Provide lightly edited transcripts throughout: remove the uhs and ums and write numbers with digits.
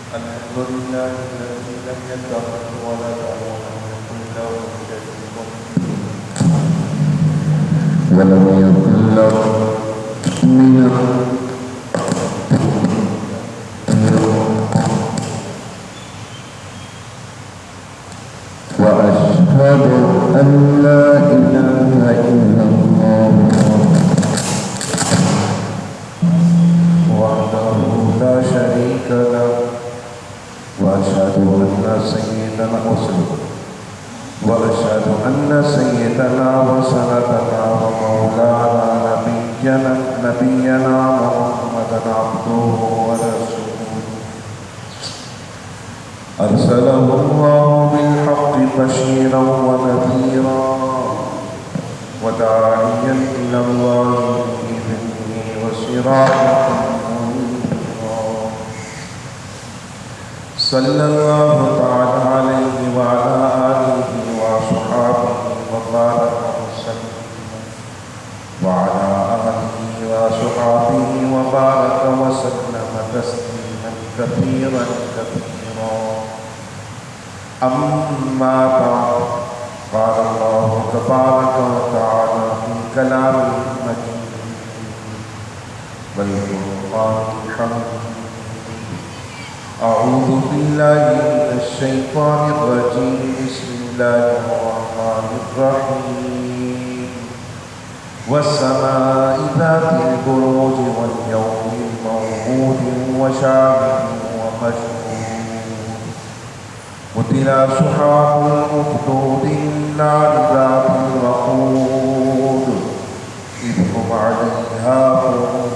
الحمد لله الذي لم يتخذ ولدا ولم يكن له شريك ولم يكن له من وأشهد أن لا إله إلا الله وحده لا شريك له وأشهد أن سيدنا وسندنا ومولانا نبينا محمدا عبده ورسوله أرسله الله بالحق بشيرا ونذيرا وداعيا إلى الله بإذنه وسراجا منيرا صلى الله تعالى عليه وعلى آله وصحبه وبارك وسلم وعلى آله وصحبه وبارك وسلم تسليما كثيرا كثيرا أما بعد قال الله تبارك وتعالى في كلامه المجيد والقرآن الحميد أعوذ بالله من الشيطان الرجيم بسم الله الرحمن الرحيم والسماء ذات البروج واليوم الموعود وشاهد ومشهود قتل أصحاب الأخدود النار ذات الوقود إذ هم عليها قعود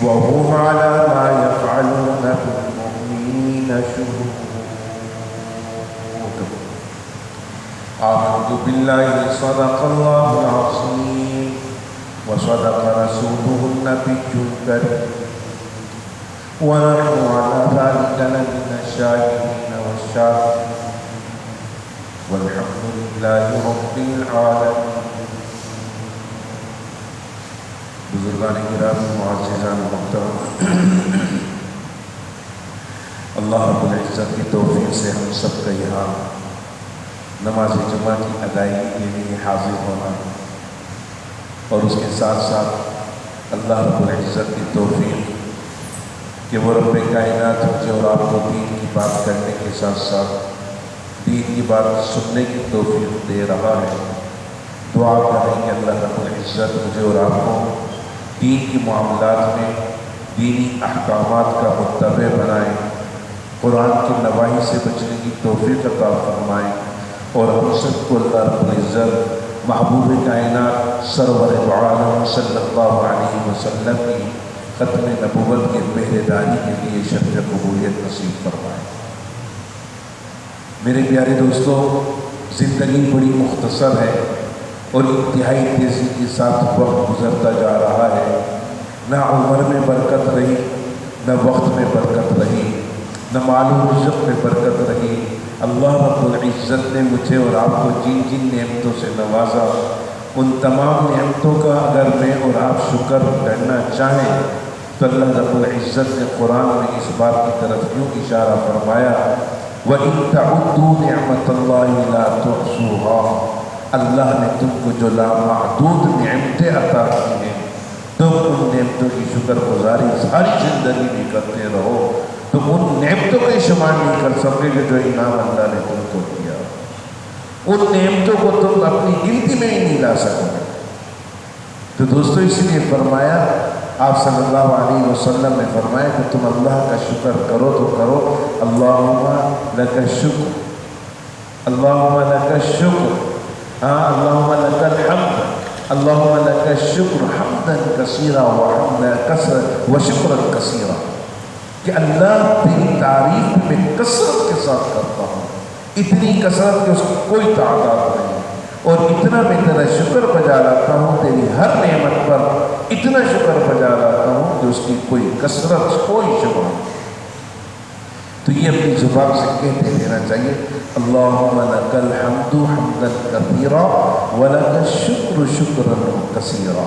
وهم على ما يفعلون بالمؤمنين شهود آمنت بالله صدق الله العظيم وصدق رسوله النبي الكريم ونحن على ذلك لمن الشاهدين والشاكرين والحمد لله رب العالمين. بزرگان گرامی معززان محترم، اللہ رب العزت کی توفیق سے ہم سب کا یہاں نماز جمعہ کی ادائیگی کے لیے حاضر ہونا اور اس کے ساتھ ساتھ اللہ رب العزت کی توفیق کہ وہ رب کائنات مجھے اور آپ کو دین کی بات کرنے کے ساتھ ساتھ دین کی بات سننے کی توفیق دے رہا ہے. دعا کریں کہ اللہ رب العزت مجھے اور آپ کو دین کی معاملات میں دینی احکامات کا متبع بنائیں، قرآن کی نواہی سے بچنے کی توفیق عطا فرمائیں اور ہم سب کو اللہ رب العزت محبوب کائنات سرور عالم صلی اللہ علیہ وسلم کی ختم نبوت کے پہرے داری کے لیے شرف قبولیت نصیب فرمائیں. میرے پیارے دوستو، زندگی بڑی مختصر ہے اور انتہائی تیزی کے ساتھ وقت گزرتا جا رہا ہے. نہ عمر میں برکت رہی، نہ وقت میں برکت رہی، نہ مال و رزق میں برکت رہی. اللہ رب العزت نے مجھے اور آپ کو جن جن نعمتوں سے نوازا، ان تمام نعمتوں کا اگر میں اور آپ شکر کرنا چاہیں تو اللہ رب العزت نے قرآن میں اس بات کی طرف یوں اشارہ فرمایا وَإِن تَعُدُّوا نِعْمَةَ اللَّهِ لَا تُحْصُوهَا. اللہ نے تم کو جو لامحدود نعمتیں عطا کی ہیں، تم ان نعمتوں کی شکر گزاری ساری زندگی میں کرتے رہو. تم ان نعمتوں کا شمار نہیں کر سکتے کہ جو انعام اللہ نے تم کو دیا. ان نعمتوں کو تم اپنی گنتی میں ہی نہیں لا سکتے. تو دوستو، اس لیے فرمایا، آپ صلی اللہ علیہ وسلم نے فرمایا کہ تم اللہ کا شکر کرو تو کرو. اللہم لک الشکر، اللہم لک الشکر، اللہم لک الحمد، اللہم لک الشکر حمدا کثیرا وشکرا کثیرا. کہ اللہ تیری تعریف میں کثرت کے ساتھ کرتا ہوں، اتنی کثرت کہ اس کی کوئی تعداد نہیں، اور اتنا میں تیرا شکر بجا لاتا ہوں، تیری ہر نعمت پر اتنا شکر بجا لاتا ہوں کہ اس کی کوئی کثرت، کوئی شمار. تو یہ اپنی زبان سے کہتے رہنا چاہیے، اللہم لک الحمد حمدا کثیرا ولک الشکر شکرا کثیرا.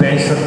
65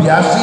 82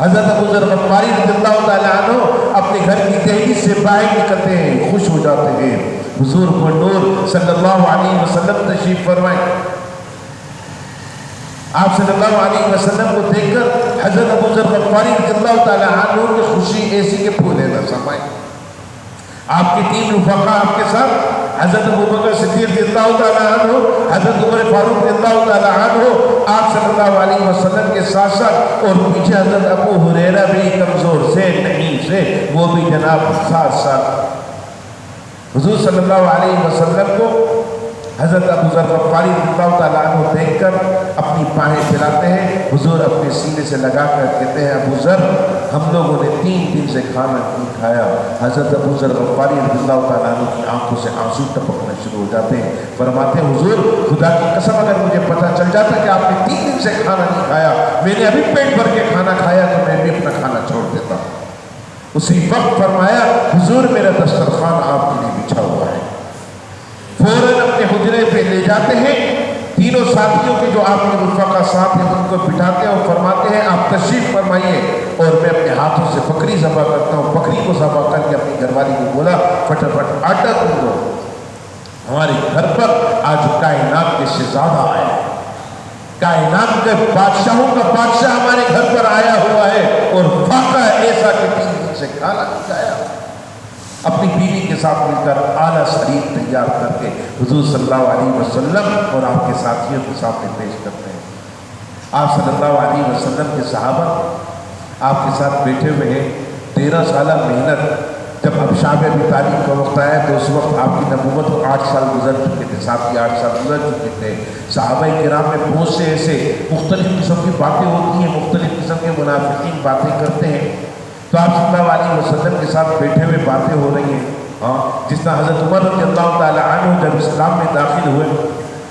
حضرت ابو ذر غفاری رضی اللہ تعالیٰ عنہ اپنے گھر کی دہلیز سے باہر نکلتے ہیں، خوش ہو جاتے ہیں، حضور کو نور صلی اللہ علیہ وسلم تشریف فرمائیں۔ آپ صلی اللہ علیہ وسلم کو دیکھ کر حضرت ابو ذر غفاری رضی اللہ تعالیٰ عنہ کی خوشی ایسی کہ پھولے نہ سمائیں۔ آپ کے 3 رفقا آپ کے ساتھ، حضرت ابوبکر صدیق رضی اللہ تعالیٰ عنہ، حضرت عمر فاروق رضی اللہ تعالیٰ عنہ، آپ صلی اللہ علیہ وسلم کے ساتھ ساتھ، اور پیچھے حضرت ابو ہریرہ بھی کمزور سے نہیں سے، وہ بھی جناب ساتھ ساتھ۔ حضور صلی اللہ علیہ وسلم کو حضرت ابو ذر غفاری رضی اللہ تعالیٰ عنہ دیکھ کر اپنی باہیں پھیلاتے ہیں، حضور اپنے سینے سے لگا کر کہتے ہیں ابو ذر ہم لوگوں نے 3 دن سے کھانا نہیں کھایا۔ حضرت ابو ذر غفاری رضی اللہ تعالیٰ عنہ کی آنکھوں سے آنسو ٹپکنا شروع ہو جاتے ہیں، فرماتے ہیں حضور خدا کی قسم اگر مجھے پتہ چل جاتا کہ آپ نے 3 دن سے کھانا نہیں کھایا، میں نے ابھی پیٹ بھر کے کھانا کھایا تو میں بھی اپنا کھانا چھوڑ دیتا۔ اسی وقت فرمایا حضور میرا دسترخوان آپ کے لیے بچھا ہوا ہے۔ فوراً اپنے حجرے پہ لے جاتے ہیں، تینوں ساتھیوں کے جو آپ کے رفقا ساتھ ہیں ان کو بٹھاتے ہیں اور فرماتے ہیں آپ تشریف فرمائیے، اور میں اپنے ہاتھوں سے بکری ذبح کرتا ہوں۔ بکری کو ذبح کر کے اپنی گھر والی کو بولا فٹافٹ آٹا کر دو، ہمارے گھر پر آج کائنات کے شہزادہ آئے، کائنات کے بادشاہوں کا بادشاہ ہمارے گھر پر آیا ہوا ہے، اور واقعہ ایسا کہ 3 دن سے کھانا نہیں کھایا۔ اپنی بیوی کے ساتھ مل کر اعلیٰ شریف تیار کر کے حضور صلی اللہ علیہ وسلم اور آپ کے ساتھیوں کے سامنے پیش کرتے ہیں۔ آپ صلی اللہ علیہ وسلم کے صحابہ آپ کے ساتھ بیٹھے ہوئے ہیں، 13 سالہ محنت، جب اب شاب ابی طالب کا وقت آیا تو اس وقت آپ کی نبوت کو 8 سال گزر چکے تھے، ساتھ ہی 8 سال گزر چکے تھے۔ صحابہ کرام میں بہت سے ایسے مختلف قسم کی باتیں ہوتی ہیں، مختلف قسم کے منافقین باتیں کرتے ہیں، تو آپ صلی اللہ علیہ وسلم کے ساتھ بیٹھے ہوئے باتیں ہو رہی ہیں۔ جس طرح حضرت عمر رضی اللہ تعالیٰ عنہ جب اسلام میں داخل ہوئے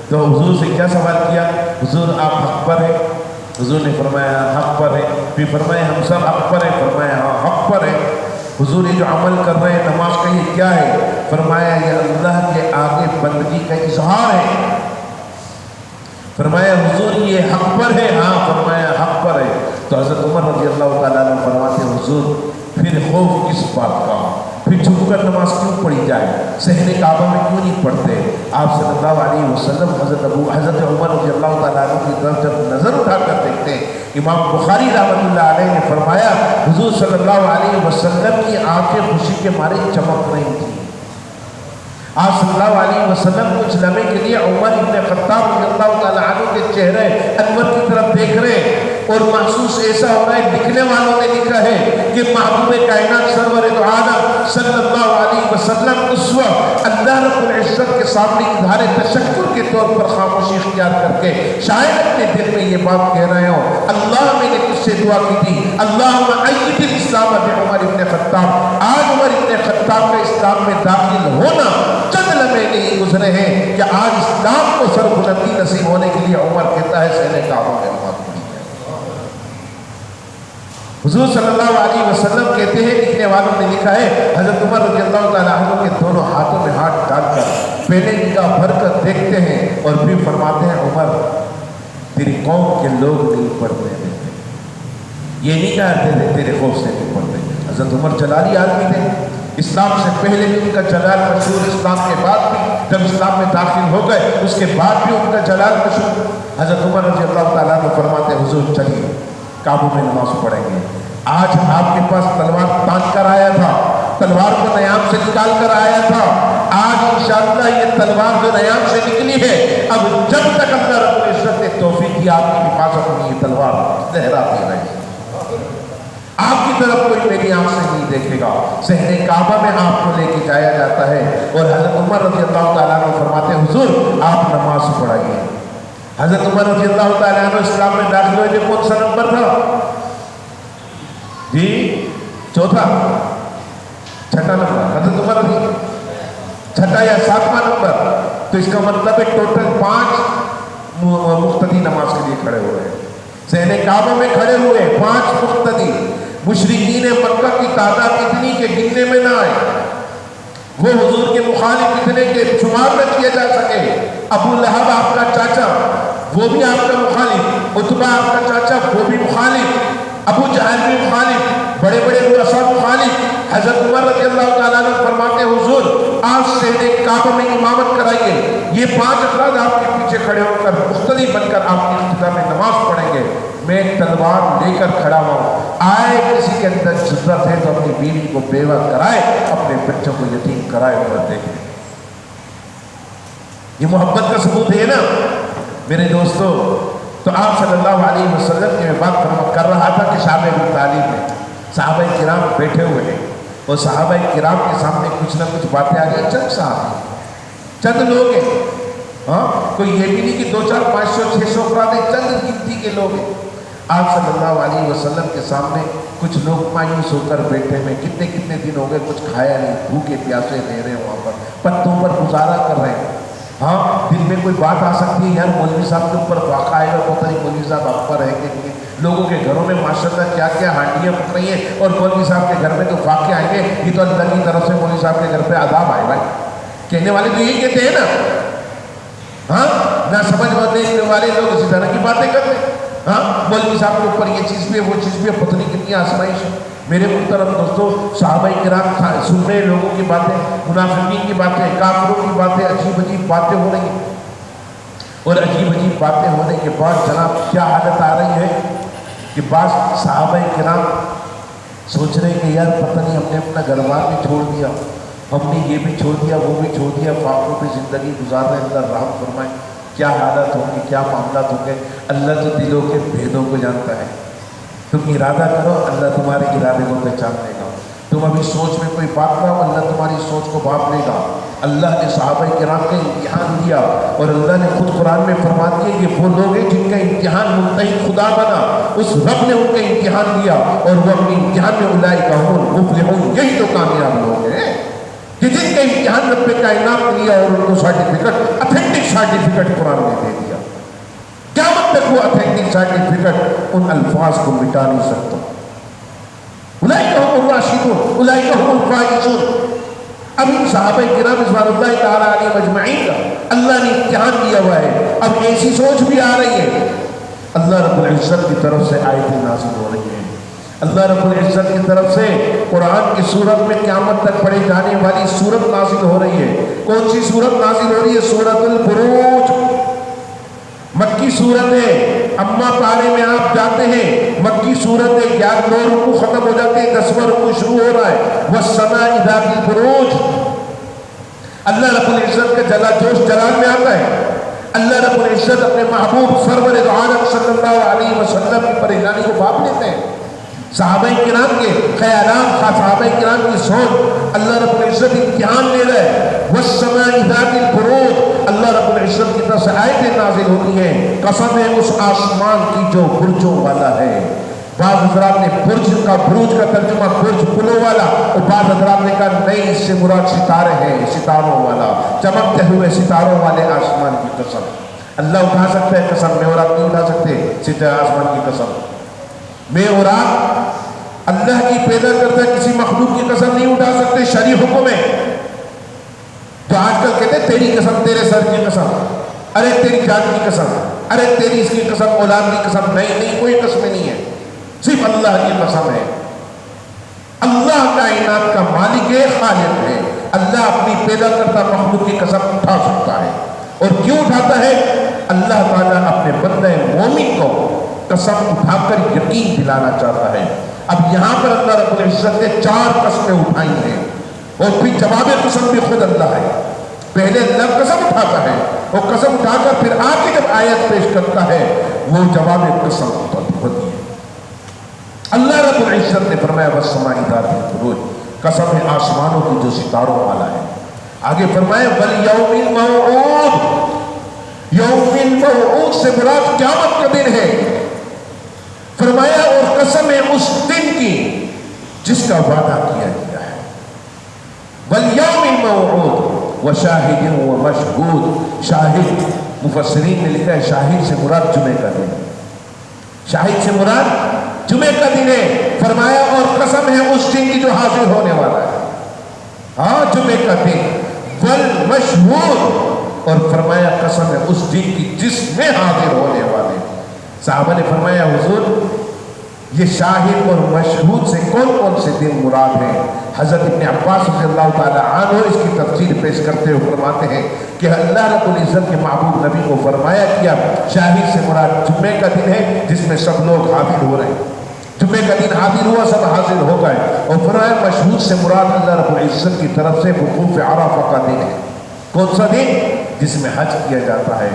تو حضور سے کیا سوال کیا؟ حضور آپ حق پر ہیں؟ حضور نے فرمایا حق پر ہے۔ پھر فرمایا ہم سب حق پر ہیں؟ فرمایا ہاں حق پر ہے۔ حضور یہ جو عمل کر رہے ہیں نماز کا یہ کیا ہے؟ فرمایا یہ اللہ کے آگے بندگی کا اظہار ہے۔ فرمایا حضور یہ حق پر ہے؟ ہاں فرمایا حق پر ہے۔ تو حضرت عمر رضی اللہ تعالیٰ عنہ فرماتے ہیں حضور پھر خوف کس بات کا، پھر جھک کر نماز کیوں پڑھی جائے، صحن کعبہ میں کیوں نہیں پڑھتے؟ آپ صلی اللہ علیہ وسلم حضرت عمر رضی اللہ تعالیٰ عنہ کی طرف جب نظر اٹھا کر دیکھتے ہیں، امام بخاری رحمۃ اللہ علیہ نے فرمایا حضور صلی اللہ علیہ وسلم کی آنکھیں خوشی کے مارے چمک رہی تھیں۔ آپ صلی اللہ علیہ وسلم کچھ لمحے کے لیے عمر ابن خطاب رضی اللہ تعالیٰ عنہ کے چہرے انور کی طرف دیکھ رہے ہیں، اور محسوس ایسا ہو رہا ہے، لکھنے والوں نے لکھا ہے کہ محبوب کائنات سرور دو عالم صلی اللہ علیہ وسلم اس وقت اللہ رب العزت کے سامنے اظہار تشکر کے طور پر خاموشی اختیار کر کے شاید اپنے دل میں یہ بات کہہ رہے ہوں، اللہ میں نے تجھ سے دعا کی تھی اللہم اید الاسلام بعمر ابن خطاب، آج عمر ابن خطاب کا اسلام میں داخل ہونا چند لمحے نہیں گزرے ہیں کہ آج اسلام کو سربلندی نصیب ہونے کے لیے عمر کہتا ہے صحن کعبہ میں نماز پڑھی ہے۔ حضور صلی اللہ علیہ وسلم کہتے ہیں، لکھنے والوں نے لکھا ہے حضرت عمر رضی اللہ تعالیٰ عنہ کے دونوں ہاتھوں میں ہاتھ ڈال کر پہلے نگاہ بھر کر دیکھتے ہیں اور پھر فرماتے ہیں عمر تیری قوم کے لوگ نہیں پڑھنے دیتے، یہ نہیں کہتے تیرے خوف سے نہیں پڑھتے۔ حضرت عمر جلالی آدمی تھے، اسلام سے پہلے بھی ان کا جلال مشہور، اسلام کے بعد بھی جب اسلام میں داخل ہو گئے اس کے بعد بھی ان کا جلال مشہور۔ حضرت عمر رضی اللہ تعالیٰ عنہ فرماتے ہیں حضور چلیے کعبہ میں نماز پڑھیں گے، آج آپ کے پاس تلوار تان کر آیا تھا، تلوار کو نیام سے نکال کر آیا تھا، آج انشاءاللہ یہ تلوار جو نیام سے نکلی ہے اب جب تک اللہ رب العزت نے توفیق دی آپ کی حفاظت میں یہ تلوار لہراتی رہے، آپ کی طرف کوئی میری آنکھ سے نہیں دیکھے گا۔ صحن کعبہ میں آپ کو لے کے جایا جاتا ہے، اور حضرت عمر رضی اللہ تعالیٰ عنہ فرماتے ہیں حضور آپ نماز پڑھائیے۔ حضرت عمر رضی اللہ تعالیٰ عنہ اسلام میں داخل ہوئے تھے، کون سا نمبر تھا جی؟ چوتھا، چھٹا نمبر، حضرت عمر رضی چھٹا یا 7واں نمبر، تو اس کا مطلب ہے ٹوٹل 5 مقتدی نماز کے لیے کھڑے ہوئے ہیں، صحن کعبہ میں کھڑے ہوئے 5 مقتدی۔ مشرکین مکہ کی تعداد اتنی کہ گننے میں نہ آئے، وہ حضور کے مخالف اتنے کہ شمار نہ کیا جا سکے۔ ابو لہب آپ کا چاچا وہ بھی آپ کا مخالف، عتبہ آپ کا چاچا وہ بھی مخالف، ابو جہل بھی مخالف، بڑے بڑے رؤساء مخالف۔ حضرت عمر رضی اللہ تعالیٰ عنہ فرماتے ہیں حضور آج سے کعبہ میں امامت کرائیے، یہ 5 افراد آپ کے پیچھے کھڑے ہو کر مختلف بن کر آپ کی ابتدا میں نماز پڑھیں گے، میں تلوار لے کر کھڑا ہوں، آئے کسی کے اندر ضرورت ہے تو اپنی بیوی کو بیوہ کرائے، اپنے بچوں کو یتیم کرائے اور دیکھیں۔ یہ محبت کا ثبوت ہے نا میرے دوستو۔ تو آپ صلی اللہ علیہ وسلم کی میں بات کر رہا تھا کہ صحابہ ابو طالب میں صحابہ کرام بیٹھے ہوئے ہیں اور صحابہ کرام کے سامنے کچھ نہ کچھ باتیں آ گئی، چند صحابہ چند لوگ ہیں، ہاں کوئی یہ بھی نہیں کہ 200 500 600 افراد ہیں، چند گنتی کے لوگ ہیں۔ آپ صلی اللہ علیہ وسلم کے سامنے کچھ لوگ مایوس ہو کر بیٹھے ہوئے، کتنے دن ہو گئے کچھ کھایا نہیں، بھوکے پیاسے رہ رہے ہیں، وہاں پر پتوں پر گزارا کر رہے ہیں۔ ہاں دل میں کوئی بات آ سکتی ہے یار مولوی صاحب کے اوپر واقع آئے گا، پتہ نہیں مولوی صاحب آپ پر ہے کہ نہیں۔ لوگوں کے گھروں میں ماشاءاللہ کیا کیا ہانڈیاں پک رہی ہیں اور مولوی صاحب کے گھر میں تو واقع آئیں گے، یہ تو اللہ کی طرف سے مولوی صاحب کے گھر پہ عذاب آئے گا۔ کہنے والے تو یہی کہتے ہیں نا، ہاں نہ سمجھ دیکھنے والے لوگ اسی طرح کی باتیں کرتے ہیں، ہاں مولوی صاحب کے اوپر یہ چیز بھی ہے وہ چیز بھی ہے، پتہ نہیں کتنی آزمائش ہے۔ میرے محترم دوستو صحابہ کرام سن رہے لوگوں کی باتیں، منافقین کی باتیں، کافروں کی باتیں، عجیب عجیب باتیں ہو رہی ہیں، اور عجیب عجیب باتیں ہونے کے بعد جناب کیا حالت آ رہی ہے کہ بعض صحابہ کرام سوچ رہے ہیں کہ یار پتہ نہیں ہم نے اپنا گھر بار بھی چھوڑ دیا، ہم نے یہ بھی چھوڑ دیا وہ بھی چھوڑ دیا، فاقوں پہ زندگی گزار رہے ہیں، اللہ رحم فرمائے، کیا حالت ہوگی کیا معاملات ہوں گے۔ اللہ تو دلوں کے بھیدوں کو جانتا ہے، تم ارادہ کرو اللہ تمہارے ارادے کو پہچان لے گا، تم ابھی سوچ میں کوئی بات کرو اللہ تمہاری سوچ کو بھاپ لے گا۔ اللہ نے صحابہ کرام کا امتحان دیا اور اللہ نے خود قرآن میں فرما دیا یہ وہ لوگ ہیں جن کا امتحان منتہی خدا بنا، اس رب نے ان کا امتحان دیا اور وہ اپنے امتحان میں اولئک هم المفلحون، یہی تو کامیاب لوگ ہیں کہ جن کا امتحان رب کائنات نے لیا اور ان کو سرٹیفکیٹ اتھینٹک سرٹیفکیٹ قرآن نے دے دیا۔ قیامت تک وہ اتھینٹک سرٹیفکیٹ ان الفاظ کو مٹا نہیں سکتا۔ اولئک هم الراشدون اولئک هم الفائزون۔ اب ان صحابہ کرام رضوان اللہ تعالیٰ علیہ مجمعین کا اللہ نے امتحان دیا ہوا ہے، اب ایسی سوچ بھی آ رہی ہے، اللہ رب العزت کی طرف سے آیتیں نازل ہو رہی ہیں، اللہ رب العزت کی طرف سے قرآن کی سورت میں قیامت تک پڑھی جانے والی سورت نازل ہو رہی ہے۔ کون سی سورت نازل ہو رہی ہے؟ سورت البروج، مکی سورت ہے، اما پارے میں آپ جاتے ہیں مکی صورت ہے، 11 رکوع ختم ہو جاتے ہیں، 10واں رکوع شروع ہو رہا ہے، والسماء ذات البروج۔ اللہ رب العزت کا جلا جوش جلال میں آتا ہے، اللہ رب العزت اپنے محبوب سرور دو عالم صلی اللہ علیہ وسلم کی پریشانی کو بھاپ لیتے ہیں۔ صحابہ کرام کے خیالات، صحابہ کرام کی سوچ، اللہ رب العزت امتحان لے رہے ہیں۔ والسماء ذات البروج، اللہ رب العزت کی طرف سے آیتیں نازل ہوتی ہیں، قسم ہے اس آسمان کی جو برجوں والا ہے۔ بعض حضرات نے برج کا ترجمہ برج پلوں والا، اور بعض حضرات نے کہا نہیں اس سے مراد ستارے ہیں، ستاروں والا، چمکتے ہوئے ستاروں والے آسمان کی قسم۔ اللہ اٹھا سکتا ہے قسم، میں اور آپ نہیں اٹھا سکتے ستارے آسمان کی قسم، میں اور آپ اللہ کی پیدا کرتا ہے کسی مخلوق کی قسم نہیں اٹھا سکتے، شرعی حکم ہے۔ جو آج کل کہتے ہیں تیری قسم، تیرے سر کی قسم، ارے تیری جان کی قسم، ارے تیری اس کی قسم، اولاد کی قسم، نہیں کوئی قسمیں نہیں ہے، صرف اللہ کی قسم ہے۔ اللہ کائنات کا مالک ہے، خالق ہے، اللہ اپنی پیدا کرتا مخلوق کی قسم اٹھا سکتا ہے، اور کیوں اٹھاتا ہے؟ اللہ تعالیٰ اپنے بندہ مومن کو قسم اٹھا کر یقین دلانا چاہتا ہے۔ اب یہاں پر اللہ رب العزت نے 4 قسمیں اٹھائی ہیں، اور پھر جواب قسم بھی خود اللہ ہے۔ پہلے اللہ قسم اٹھاتا ہے، اور قسم اٹھا کر پھر آگے جب آیت پیش کرتا ہے وہ جواب قسم ہوتی ہے۔ اللہ رب العزت نے فرمایا والسماء ذات البروج، قسم ہے آسمانوں کی جو ستاروں والا ہے۔ آگے فرمایا والیوم الموعود، یوم الموعود سے مراد قیامت کا دن ہے۔ فرمایا اور قسم ہے اس دن کی جس کا وعدہ کیا گیا ہے۔ والیوم الموعود وشاہد ومشہود، شاہد مفسرین نے لکھا ہے شاہد سے مراد جمعہ کا دن، شاہد سے مراد جمعہ کا دن ہے۔ فرمایا اور قسم ہے اس دن کی جو حاضر ہونے والا ہے، ہاں جمعہ کا دن، والمشہود، اور فرمایا قسم ہے اس دن کی جس میں حاضر ہونے والے۔ صحابہ نے فرمایا حضور یہ شاہد اور مشہود سے کون کون سے دن مراد ہیں؟ حضرت ابن عباس رضی اللہ تعالیٰ عنہ اس کی تفسیر پیش کرتے ہوئے فرماتے ہیں کہ اللہ رب العزت کے محبوب نبی کو فرمایا کیا شاہد سے مراد جمعے کا دن ہے جس میں سب لوگ حاضر ہو رہے ہیں، جمعے کا دن حاضر ہوا، سب حاضر ہو گئے، اور فرمایا مشہود سے مراد اللہ رب العزت کی طرف سے وقوف عرفہ کا دن ہے۔ کون سا دن؟ جس میں حج کیا جاتا ہے۔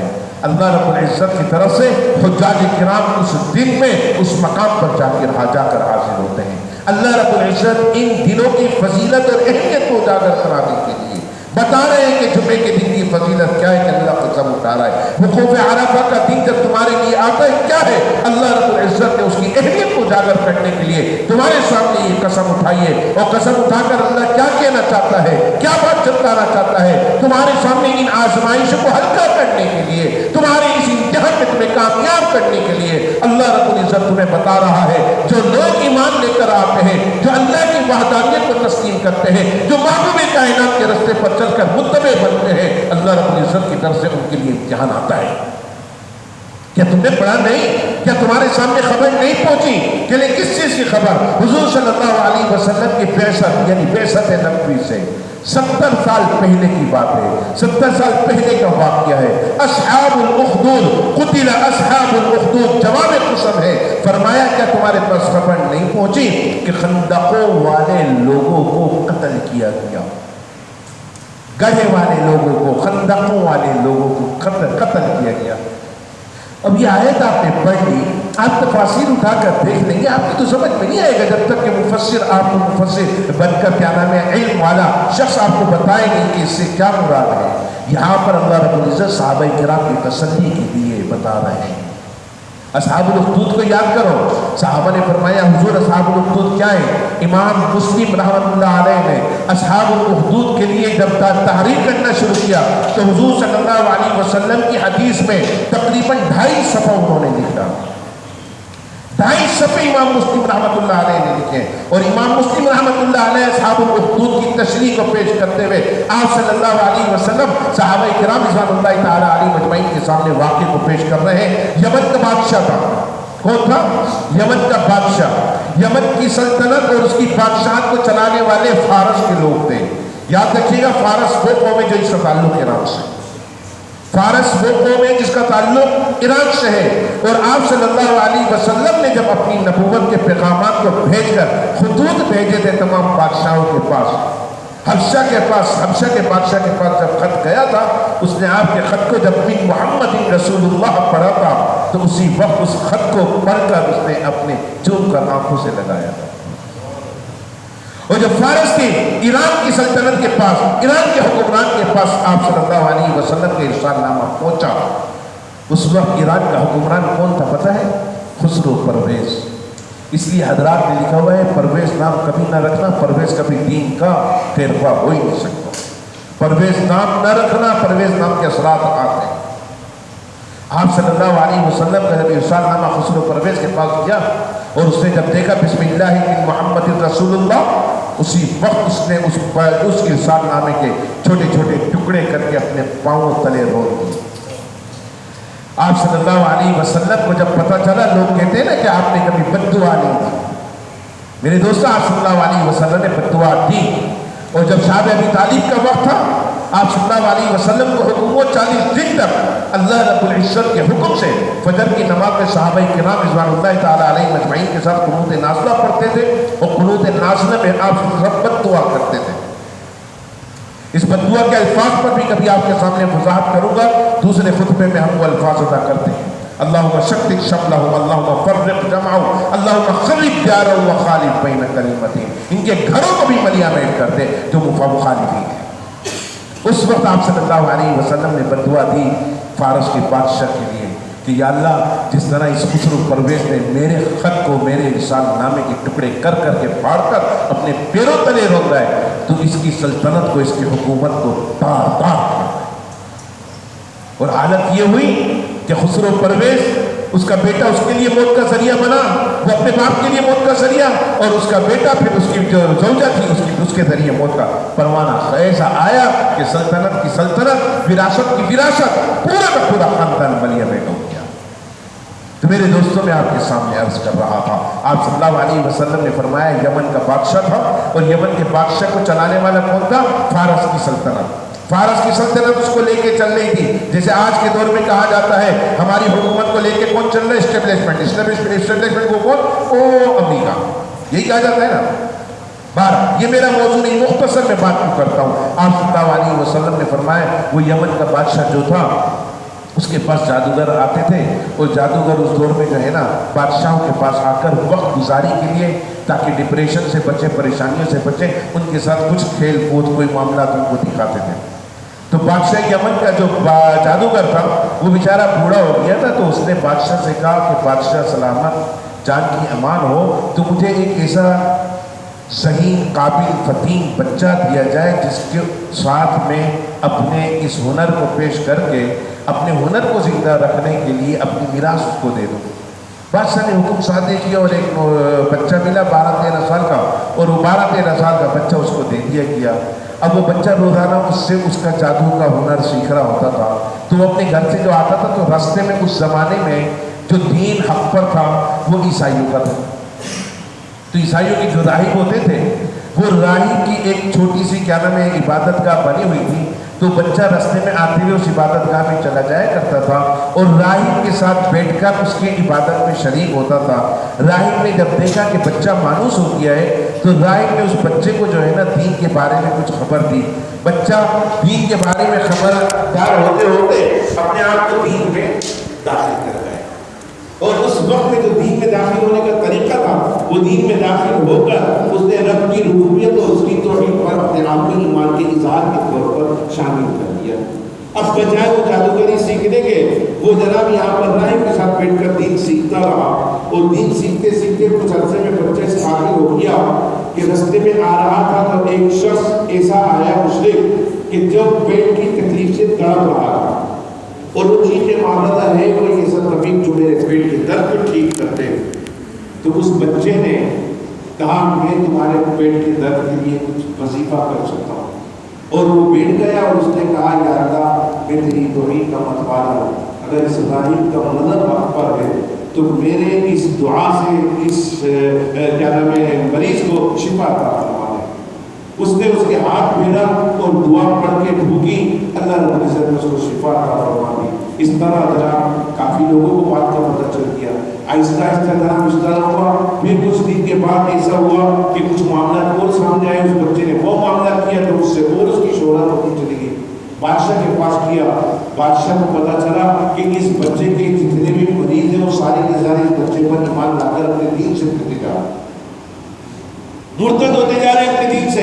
اللہ رب العزت کی طرف سے حجاج کرام اس دن میں اس مقام پر جا کر حاضر ہوتے ہیں۔ اللہ رب العزت ان دنوں کی فضیلت اور اہمیت کو اجاگر کرانے کے لیے بتا رہے ہیں کہ جمعے کے دن کی فضیلت کیا ہے کہ اللہ قسم اٹھا رہا ہے۔ وقوف عرفہ کا دن جب تمہارے لیے آتا ہے کیا ہے؟ اللہ رب العزت نے اس کی اہمیت کو اجاگر کرنے کے لیے تمہارے سامنے یہ قسم اٹھائی ہے، اور قسم اٹھا کر اللہ کیا کہنا چاہتا ہے، کیا بات چمکانا چاہتا ہے؟ تمہارے سامنے ان آزمائشوں کو ہلکا کرنے کے لیے، تمہارے اس امتحان میں تمہیں کامیاب کرنے کے لیے اللہ رب العزت تمہیں بتا رہا ہے جو لوگ ایمان لے کر آتے ہیں، جو اللہ کی وحدانیت کو تسلیم کرتے ہیں، جو محبوب کائنات کے راستے پر چل کر متبع بنتے ہیں، اللہ رب العزت کی طرف سے ان کے لیے امتحان آتا ہے۔ کیا تم نے پڑھا نہیں؟ کیا تمہارے سامنے خبر نہیں پہنچی کہ کس چیز کی خبر؟ حضور صلی اللہ علیہ وسلم کی بعثت یعنی بعثت نبوی سے 70 سال پہلے کی بات ہے، 70 سال پہلے کا واقعہ ہے۔ اصحاب الاخدود، قتل اصحاب الاخدود، جواب قسم ہے۔ فرمایا کیا تمہارے پاس خبر نہیں پہنچی کہ خندقوں والے لوگوں کو قتل کیا گیا، گڑھے والے لوگوں کو، خندقوں والے لوگوں کو قتل کیا گیا۔ اب یہ آیت آپ نے پڑھ لی، آپ تفاسیر اٹھا کر دیکھ لیں گے، آپ کی تو سمجھ میں نہیں آئے گا جب تک کہ مفسر آپ کو مفسر بن کر کیا نام ہے علم والا شخص آپ کو بتائے نہیں کہ اس سے کیا مراد ہے۔ یہاں پر اللہ رب العزت صحابہ کرام کی تسلی کے لیے بتا رہے ہیں۔ اصحاب الاخدود کو یاد کرو، صحابہ نے فرمایا حضور اصحاب الاخدود کیا ہے؟ امام مسلم رحمۃ اللہ علیہ نے اصحاب الاخدود کے لیے جب تحریر کرنا شروع کیا تو حضور صلی اللہ علیہ وسلم کی حدیث میں تقریباً 2.5 صفحہ انہوں نے لکھا، 2.5 صفحے امام مسلم رحمۃ اللہ علیہ نے لکھے، اور امام مسلم رحمۃ اللہ علیہ اصحاب الاخدود کی تشریح کو پیش کرتے ہوئے آپ صلی اللہ علیہ وسلم صحابہ کرام رضوان اللہ تعالیٰ علیہ مجمعین کے سامنے واقعے کو پیش کر رہے ہیں۔ یمن کا بادشاہ تھا، کون تھا؟ یمن کا بادشاہ۔ یمن کی سلطنت اور اس کی بادشاہت کو چلانے والے فارس کے لوگ تھے۔ یاد رکھیے گا فارس وہ قوم ہے جو اس کا تعلق ایران سے، فارس وہ قوم ہے جس کا تعلق ایران سے ہے، اور آپ صلی اللہ علیہ وسلم نے جب اپنی نبوت کے پیغامات کو بھیج کر خطوط بھیجے تھے تمام بادشاہوں کے پاس، حبشہ کے بادشاہ کے پاس جب خط گیا تھا، اس نے آپ کے خط کو جب من محمد رسول اللہ پڑھا تھا تو اسی وقت اس خط کو پڑھ کر اس نے اپنے چوم کر آنکھوں سے لگایا تھا۔ اور جب فارس کی ایران کی سلطنت کے پاس، ایران کے حکمران کے پاس آپ صلی اللہ علیہ وسلم کے ارسال نامہ پہنچا، اس وقت ایران کا حکمران کون تھا پتہ ہے؟ خسرو پرویز۔ اس لیے حضرات نے لکھا ہوا ہے پرویز نام کبھی نہ رکھنا، پرویز کبھی دین کا پیروا ہو ہی نہیں سکتا۔ پرویز نام نہ رکھنا، پرویز نام کے اثرات آتے ہیں۔ آپ صلی اللہ علیہ وسلم کا جب ارسال نامہ خسرو پرویز کے پاس گیا اور اس نے جب دیکھا بسم اللہ من محمد رسول اللہ، اسی وقت اس نے اس ارسال نامے کے چھوٹے چھوٹے ٹکڑے کر کے اپنے پاؤں تلے رول دیے۔ آپ صلی اللہ علیہ وسلم کو جب پتہ چلا، لوگ کہتے ہیں نا کہ آپ نے کبھی بد دعا نہیں دی، میرے دوستو آپ صلی اللہ علیہ وسلم نے بد دعا دی، اور جب صاحب ابی طالب کا وقت تھا آپ صلی اللہ علیہ وسلم کو حکم ہوا 40 دن تک اللہ رب العزت کے حکم سے فجر کی نماز میں صحابہ کرام رضوان اللہ تعالیٰ علیہ مجمعین کے ساتھ قنوت نازلہ پڑھتے تھے، اور قنوت نازلہ میں آپ بد دعا کرتے تھے۔ اس بد دعا کے الفاظ پر بھی کبھی آپ کے سامنے وضاحت کروں گا، دوسرے خطبے میں ہم وہ الفاظ ادا کرتے ہیں۔ اللہم شتت شملہم، اللہم فرق جمعہم، اللہم خرب دیارہم وخالف بین کلمتہم، ان کے گھروں کو بھی ملیہ میٹ کر دے جو مخالفین ہیں۔ اس وقت آپ صلی اللہ علیہ وسلم نے بد دعا دی فارس کے بادشاہ کے لیے کہ یا اللہ جس طرح اس خسرو پرویز نے میرے خط کو میرے ارسال نامے کے ٹکڑے کر کر کے پھاڑ کر اپنے پیروں تلے روک رہا ہے، تو اس کی سلطنت کو، اس کی حکومت کو تار تار کر دے۔ اور حالت یہ ہوئی کہ خسرو پرویز، اس کا بیٹا اس کے لیے موت کا ذریعہ بنا، وہ اپنے باپ کے لیے موت کا ذریعہ، اور اس کا بیٹا پھر اس کی جو زوجہ تھی اس کے ذریعے موت کا پروانہ ایسا آیا کہ سلطنت کی سلطنت، وراثت کی وراثت، پورا کا پورا خاندان بلیہ میٹ ہو گیا۔ تو میرے دوستوں میں آپ کے سامنے عرض کر رہا تھا، آپ صلی اللہ علیہ وسلم نے فرمایا یمن کا بادشاہ تھا، اور یمن کے بادشاہ کو چلانے والا کون تھا؟ فارس کی سلطنت۔ فارس کی سلطنت اس کو لے کے چل رہی تھی، جیسے آج کے دور میں کہا جاتا ہے ہماری حکومت کو لے کے کون چل رہا ہے؟ اسٹیبلشمنٹ کو کون؟ او امریکہ، یہی کہا جاتا ہے نا۔ یہ میرا موضوع نہیں، مختصر میں بات کیوں کرتا ہوں۔ آپ صلی اللہ علیہ وسلم نے فرمایا وہ یمن کا بادشاہ جو تھا اس کے پاس جادوگر آتے تھے، اور جادوگر اس دور میں جو ہے نا بادشاہوں کے پاس آ کر وقت گزاری کے لیے، تاکہ ڈپریشن سے بچے، پریشانیوں سے بچے، ان کے ساتھ کچھ کھیل کود، کوئی معاملات ان کو دکھاتے تھے۔ تو بادشاہ یمن کا جو جادوگر تھا وہ بیچارہ بوڑھا ہو گیا تھا، تو اس نے بادشاہ سے کہا کہ بادشاہ سلامت، جان کی امان ہو، تو مجھے ایک ایسا ذہین، قابل، فطین بچہ دیا جائے جس کے ساتھ میں اپنے اس ہنر کو پیش کر کے اپنے ہنر کو زندہ رکھنے کے لیے اپنی میراث اس کو دے دوں۔ بادشاہ نے حکم صادر کیا اور ایک بچہ ملا 12-13 سال کا، اور وہ 12-13 سال کا بچہ اس کو دے دیا گیا۔ اب وہ بچہ روزانہ اس سے اس کا جادو کا ہنر سیکھ رہا ہوتا تھا، تو وہ اپنے گھر سے جو آتا تھا تو راستے میں اس زمانے میں جو دین حق پر تھا وہ عیسائیوں کا تھا۔ تو عیسائیوں کے جو راہب ہوتے تھے، وہ راہب کی ایک چھوٹی سی کیا نام ہے عبادت گاہ بنی ہوئی تھی، تو بچہ راستے میں آتے ہوئے اس عبادت گاہ میں چلا جایا کرتا تھا، اور راہب کے ساتھ بیٹھ کر اس کی عبادت میں شریک ہوتا تھا۔ راہب نے جب دیکھا کہ بچہ مانوس ہو گیا ہے، تو راہب نے اس بچے کو جو ہے نا دین کے بارے میں کچھ خبر دی۔ بچہ دین کے بارے میں خبردار ہوتے ہوتے اپنے آپ کو دین میں داخل کر گئے، اور اس وقت میں جو دین میں داخل ہونے کا طریقہ تھا، وہ دین میں داخل ہو کر اس نے رب کی ربوبیت اور اس کی توحید پر اپنے آپ کو ایمان کے اظہار کے طور پر شامل کر دیا۔ اب بجائے وہ جادوگری سیکھنے کے، وہ جناب یہاں پر راہب کے ساتھ بیٹھ کر دین سیکھتا رہا، اور دین سیکھتے سیکھتے کچھ عرصے میں بچے سے آگے ہو گیا کہ رستے میں آ رہا تھا تو ایک شخص ایسا آیا مشرک کہ جو پیٹ کی تکلیف سے تڑپ رہا تھا، اور وہ چیزیں معاملہ ہے کوئی ایسا طبیب جو میرے پیٹ کے درد کو ٹھیک کرتے۔ تو اس بچے نے کہا میں تمہارے پیٹ کے درد کے لیے کچھ وظیفہ کر سکتا ہوں، اور وہ بیٹھ گیا اور اس نے کہا یا اللہ میں تیری توحید کا متوالا ہوں، اگر اس راہب کا نظر وقت پر ہے تو میرے اس دعا سے اس کیا نام ہے مریض کو شفا عطا فرما دے۔ اس نے اس کے ہاتھ پھیرا اور دعا پڑھ کے ڈھوکی، اللہ رب العزت نے اس کو شفا عطا فرما دی۔ اس طرح جناب کافی لوگوں کو بات کا پتہ چل گیا، آہستہ آہستہ جناب اس طرح ہوا۔ پھر کچھ دن کے بعد ایسا ہوا کہ کچھ معاملات اور سامنے آئے، اس بچے نے وہ معاملہ کیا تو اس سے اور اس کی شہرت ہوتی چلی گئی۔ بادشاہ کے پاس کیا، بادشاہ کو پتہ چلا کہ اس بچے کے جتنے بھی مریض ہیں وہ سارے کے سارے اس بچے پر ایمان لا کر اپنے دین سے پھرتے جا رہے ہیں، مرتد ہوتے جا رہے ہیں اپنے دین سے۔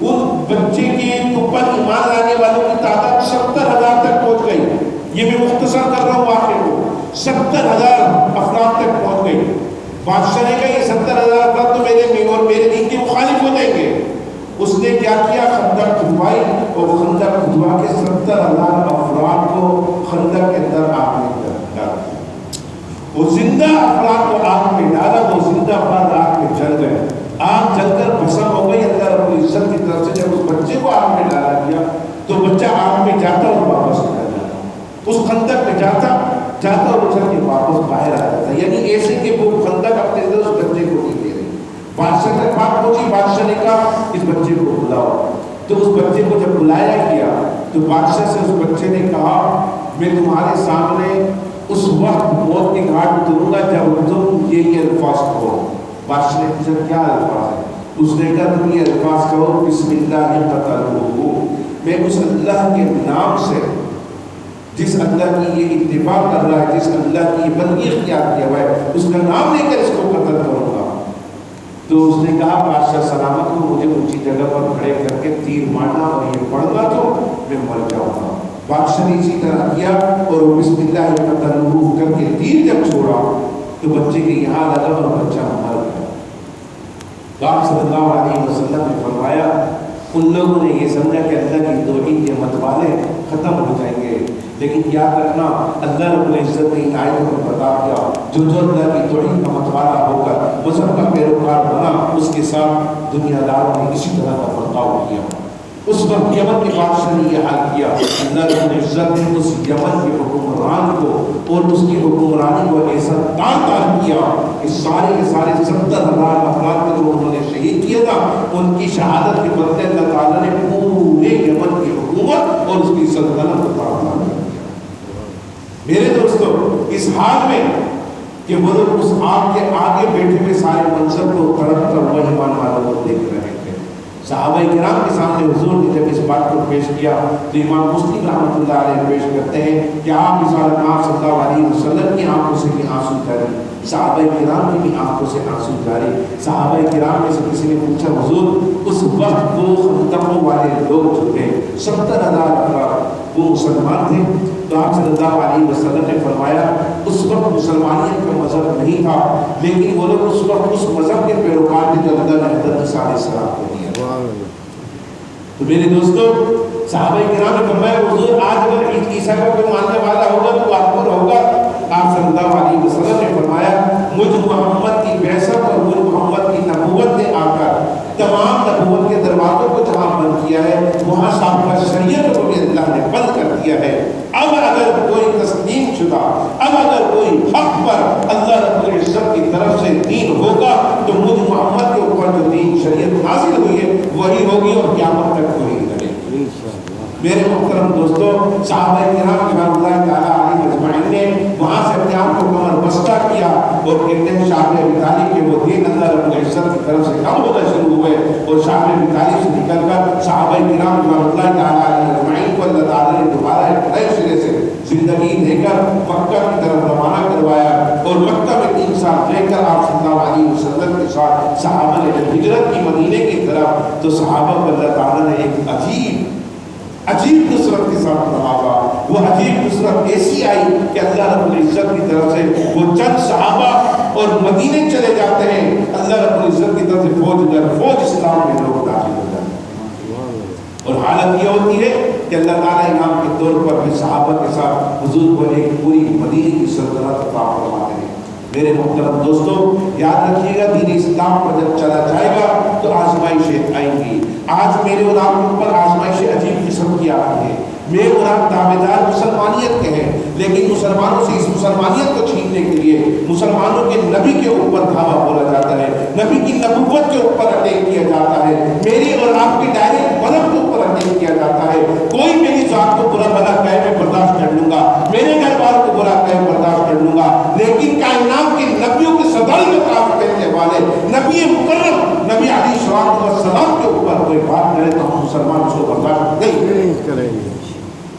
اس بچے کے اوپر ایمان لانے والوں کی تعداد 70,000 تک پہنچ گئی۔ یہ میں مختصر کر رہا ہوں واقعے کو، 70,000 افراد تک پہنچ گئی۔ بادشاہ نے کہا یہ 70,000 افراد تو میرے دین کے مخالف ہو جائیں گے۔ اس نے کیا کیا؟ خندق کھدوائی، اور خندق کھدوا کے 70,000 افراد کو خندق کے اندر آگ میں ڈالا۔ وہ زندہ افراد کو آگ میں ڈالا، وہ زندہ افراد آگ میں جل گئے، آگ جل کر بھسم ہو گئی۔ اللہ رب العزت کی طرف سے جب اس بچے کو آگ میں ڈالا گیا تو بچہ آگ میں جاتا اور واپس نکل جاتا، اس خندق میں جاتا اور اچھل کے واپس باہر آ جاتا، یعنی ایسے کہ وہ خندق اپنے اندر اس بچے کو نہیں دے رہی۔ بادشاہ تک بات پہنچی، بادشاہ نے کہا اس بچے کو بلاؤ۔ تو اس بچے کو جب بلایا گیا تو بادشاہ سے اس بچے نے کہا میں تمہارے سامنے اس وقت موت کے گھاٹ اتروں گا جب تم یہ الفاظ کہو۔ بادشاہ نے پوچھا کیا الفاظ ہے؟ اس نے کہا تم یہ الفاظ کہو بسم اللہ قتلوہ، میں اس اللہ کے نام سے جس اللہ کی یہ اتباع کر رہا ہے، جس اللہ کی یہ بندگی اختیار کیا ہوا ہے، اس کا نام لے کر اس کو قتل کروں گا۔ تو اس نے کہا بادشاہ سلامت کو مجھے اونچی جگہ پر کھڑے کر کے تیر مارنا اور یہ پڑھنا تو میں مر جاؤں گا۔ بادشاہ نے اسی طرح کیا اور وہ بسم اللہ قتلوہ کر کے تیر جب چھوڑا تو بچے کے یہاں لگا اور بچہ مر گیا۔ تو آپ صلی اللہ علیہ وسلم نے فرمایا ان لوگوں نے یہ سمجھا کہ اللہ کی توحید کے متوالے ختم ہو جائیں گے، لیکن یاد رکھنا اللہ رب العزت نے آیت میں بتا دیا جو اللہ کی توحید کا متوالا ہو کر مذہب کا پیروکار بنا، اس کے ساتھ دنیا داروں نے اسی طرح کا برتاؤ کیا۔ اس وقت یمن کے بادشاہ نے یہ حال کیا، اللہ رب العزت نے اس یمن کے حکمران کو اور اس کی حکمرانی کو ایسا تار کیا کہ سارے کے سارے 70,000 افراد کو جو انہوں نے شہید کیا تھا، ان کی شہادت کے بدلے اللہ تعالیٰ نے پورے یمن کی حکومت اور اس کی سلطنت کو تار کر دیا۔ میرے دوستو، اس حال میں کہ وہ لوگ اس آگ کے آگے بیٹھے ہوئے سارے منظر کو تڑپتا ہوا ایمان والوں کو دیکھ رہے تھے۔ صحابہ کرام کے سامنے حضور نے جب اس بات کو پیش کیا تو امام مسلم رحمۃ اللہ علیہ پیش کرتے ہیں کہ آپ صلی اللہ علیہ وسلم کی آنکھوں سے بھی آنسو جاری، صحابہ کرام کی بھی آنکھوں سے آنسو جاری۔ صحابہ کرام میں سے کسی نے پوچھا حضور اس وقت وہ خندقوں والے لوگ جو تھے 70,000 افراد وہ مسلمان تھے؟ تو آپ صلی اللہ علیہ وسلم نے فرمایا اس وقت مسلمانیت کا مذہب نہیں تھا، لیکن وہ لوگ اس وقت اس مذہب کے پیروکار تھے جو اللہ نے حضرت عیسیٰ علیہ السلام کو دیا۔ تو میرے دوستو، صحابہ کرام نے فرمایا حضور آج اگر عیسیٰ کا کوئی ماننے والا ہوگا تو آپ پر ہوگا؟ آپ صلی اللہ علیہ وسلم نے فرمایا مجھ محمد کی بعثت اور مجھ محمد کی نبوت نے آ کر تمام نبوت کے دروازوں کو جہاں بند کیا ہے وہاں سابقہ شریعت کو بھی اللہ نے بند کر دیا ہے۔ اب اگر کوئی تسلیم شدہ، اب اگر کوئی حق پر اللہ رب العزت کی طرف سے دین ہوگا تو مجھ محمد کے اوپر جو دین شریعت نازل ہوئی ہے وہی ہوگی اور قیامت تک وہی رہے گی۔ میرے محترم دوستو، صحابہ کرام رضوان اللہ تعالیٰ علیہ اجمعین نے وہاں سے اپنے آپ کو کمر بستہ کیا اور کہتے ہیں شاہ ابی طالب کے وہ دین اللہ رب العزت کی طرف سے کم ہونا شروع ہوئے اور شاہ ابی طالب سے نکل کر صحابہ کرام رضوان اللہ تعالیٰ علیہ اجمعین کو اللہ تعالیٰ نے دوبارہ ایک نئے سرے سے زندگی دے کر مکہ کی طرف روانہ کروایا اور مکہ میں 3 سال رہ کر آپ صلی اللہ علیہ وسلم کے ساتھ صحابہ نے جب ہجرت کی مدینے کی طرف تو صحابہ کو اللہ تعالیٰ نے ایک عجیب نصرت کے ساتھ نوازا۔ وہ عجیب نصرت ایسی آئی کہ اللہ رب العزت کی طرف سے وہ چند صحابہ اور مدینے چلے جاتے ہیں، اللہ رب العزت کی طرف سے فوج اسلام میں لوگ داخل ہو جاتے ہیں اور حالت یہ ہوتی ہے کہ اللہ تعالیٰ امام کے طور پر بھی صحابہ کے ساتھ حضور کو ایک پوری مدینے کی سلطنت عطا فرماتے ہیں۔ میرے محترم دوستو، یاد رکھیے گا دین اسلام پر جب چلا جائے گا تو آزمائشیں آئیں گی۔ آج میرے اور آپ کے اوپر آزمائشیں عجیب قسم کی آتی ہیں۔ میرے اور آپ دعویدار مسلمانیت کے ہیں، لیکن مسلمانوں سے اس مسلمانیت کو چھیننے کے لیے مسلمانوں کے نبی کے اوپر دھاوا بولا جاتا ہے، نبی کی نبوت کے اوپر اٹیک کیا جاتا ہے، میری اور آپ کی ڈائریکٹ مذہب کے اوپر اٹیک کیا جاتا ہے۔ کوئی میری ذات کو برا بھلا کہے میں برداشت کر لوں گا، میرے گھر والوں کو برا کہے برداشت کر لوں گا، لیکن کائنات کے نبیوں کے صدر میں کام کرنے والے نبی مکرم نبی علیہ السلام کے اوپر کوئی بات کرے تو ہم مسلمان اس کو برداشت نہیں کریں گے۔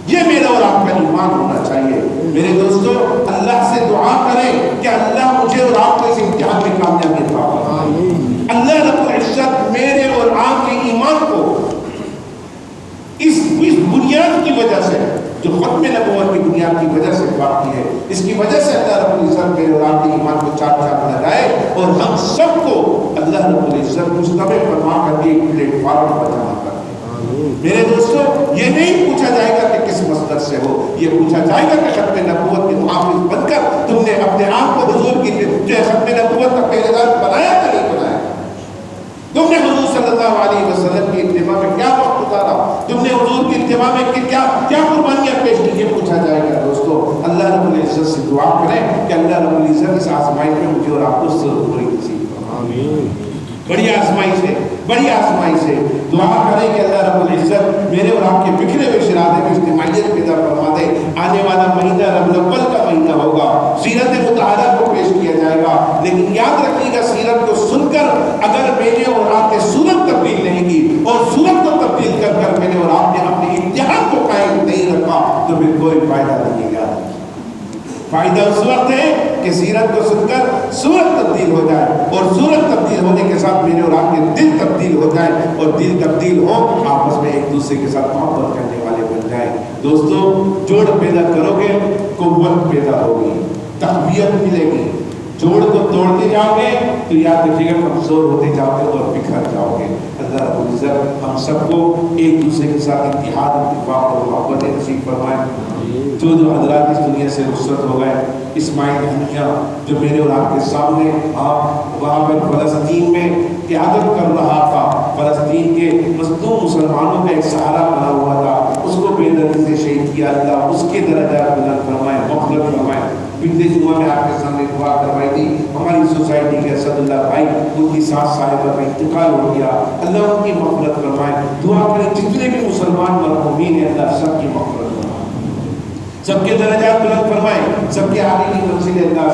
یہ میرا اور آپ کا ایمان ہونا چاہیے۔ میرے دوستو، اللہ سے دعا کریں کہ اللہ مجھے اور آپ کو اس امتحان میں کامیابی عطا فرمائے۔ اللہ رب العزت میرے اور آپ کے ایمان کو اس بنیاد کی وجہ سے جو ختم نبوت کی بنیاد کی وجہ سے باقی ہے، اس کی وجہ سے اللہ رب العزت میرے اور آپ کے ایمان کو چار چاند لگائے اور ہم سب کو اللہ رب العزت مجتمع فرما کر کے ایک پلیٹ فارم پر جمع کر دے۔ میرے دوستو، یہ نہیں پوچھا جائے گا کہ کس مصدر سے ہو، یہ پوچھا جائے گا کہ ختم نبوت کے محافظ بن کر تم نے اپنے آپ کو حضور کی جو ختم نبوت کا پہرے دار بنایا کہ نہیں بنایا؟ تم نے حضور صلی اللہ علیہ وسلم کی اتباع میں کیا وقت گزارا؟ تم نے حضور کی اتباع میں کیا قربانیاں پیش کی؟ یہ پوچھا جائے گا۔ دوستو، اللہ رب العزت سے دعا کریں کہ اللہ رب العزت اس آزمائش میں مجھے اور آپ کو ضرور نصیب آمین۔ بڑی آزمائش ہے، بڑی آزمائش ہے۔ دعا کریں کہ اللہ رب العزت میرے اور آپ کے بکھرے ہوئے شرادے میں اجتماعیت پیدا فرما دے۔ آنے والا مہینہ ربیع الاول کا مہینہ ہوگا، سیرت مطہرہ کو پیش کیا جائے گا، لیکن یاد رکھیے گا سیرت کو سن کر اگر میرے اور آپ نے صورت تبدیل نہیں کی اور صورت کو تبدیل کر کر میرے اور آپ نے اپنے اتحاد کو قائم نہیں رکھا تو پھر کوئی فائدہ نہیں ہے۔ فائدہ اس وقت ہے کہ سیرت کو سن کر صورت تبدیل ہو جائے اور صورت تبدیل ہونے کے ساتھ میرے اور آپ کے دل تبدیل ہو جائے اور دل تبدیل ہو آپس میں ایک دوسرے کے ساتھ محبت کرنے والے بن جائیں۔ دوستو، جوڑ پیدا کرو گے قوت پیدا ہوگی، تقویت ملے گی۔ جوڑ کو توڑتے جاؤ گے تو یاد رکھیے گا کمزور ہوتے جاؤ گے اور بکھر جاؤ گے۔ اللہ رب العزت ہم سب کو ایک دوسرے کے ساتھ اتحاد، اتفاق اور محبت نصیب فرمائے۔ جو حضرات اس دنیا سے رخصت ہو گئے، اسماعیل ہنیہ جو میرے اور آپ کے سامنے وہاں پر فلسطین میں قیادت کر رہا تھا، فلسطین کے مظلوم مسلمانوں کا ایک سہارا بنا ہوا تھا، اس کو بے دردی سے شہید کیا، اللہ اس کے درجات بلند فرمائے، مغفرت فرمائے۔ پچھلے جمعہ میں آپ کے سامنے دعا کروائی تھی، ہماری سوسائٹی کے اسد اللہ بھائی، ان کی ساس صاحبہ کا انتقال ہو گیا، اللہ ان کی مغفرت فرمائے۔ دعا کریں جتنے بھی مسلمان مرحومین ہیں، اللہ سب کی مغفرت فرمائے، سب کے درجات بلند فرمائے، سب کے آگے کی منزل اللہ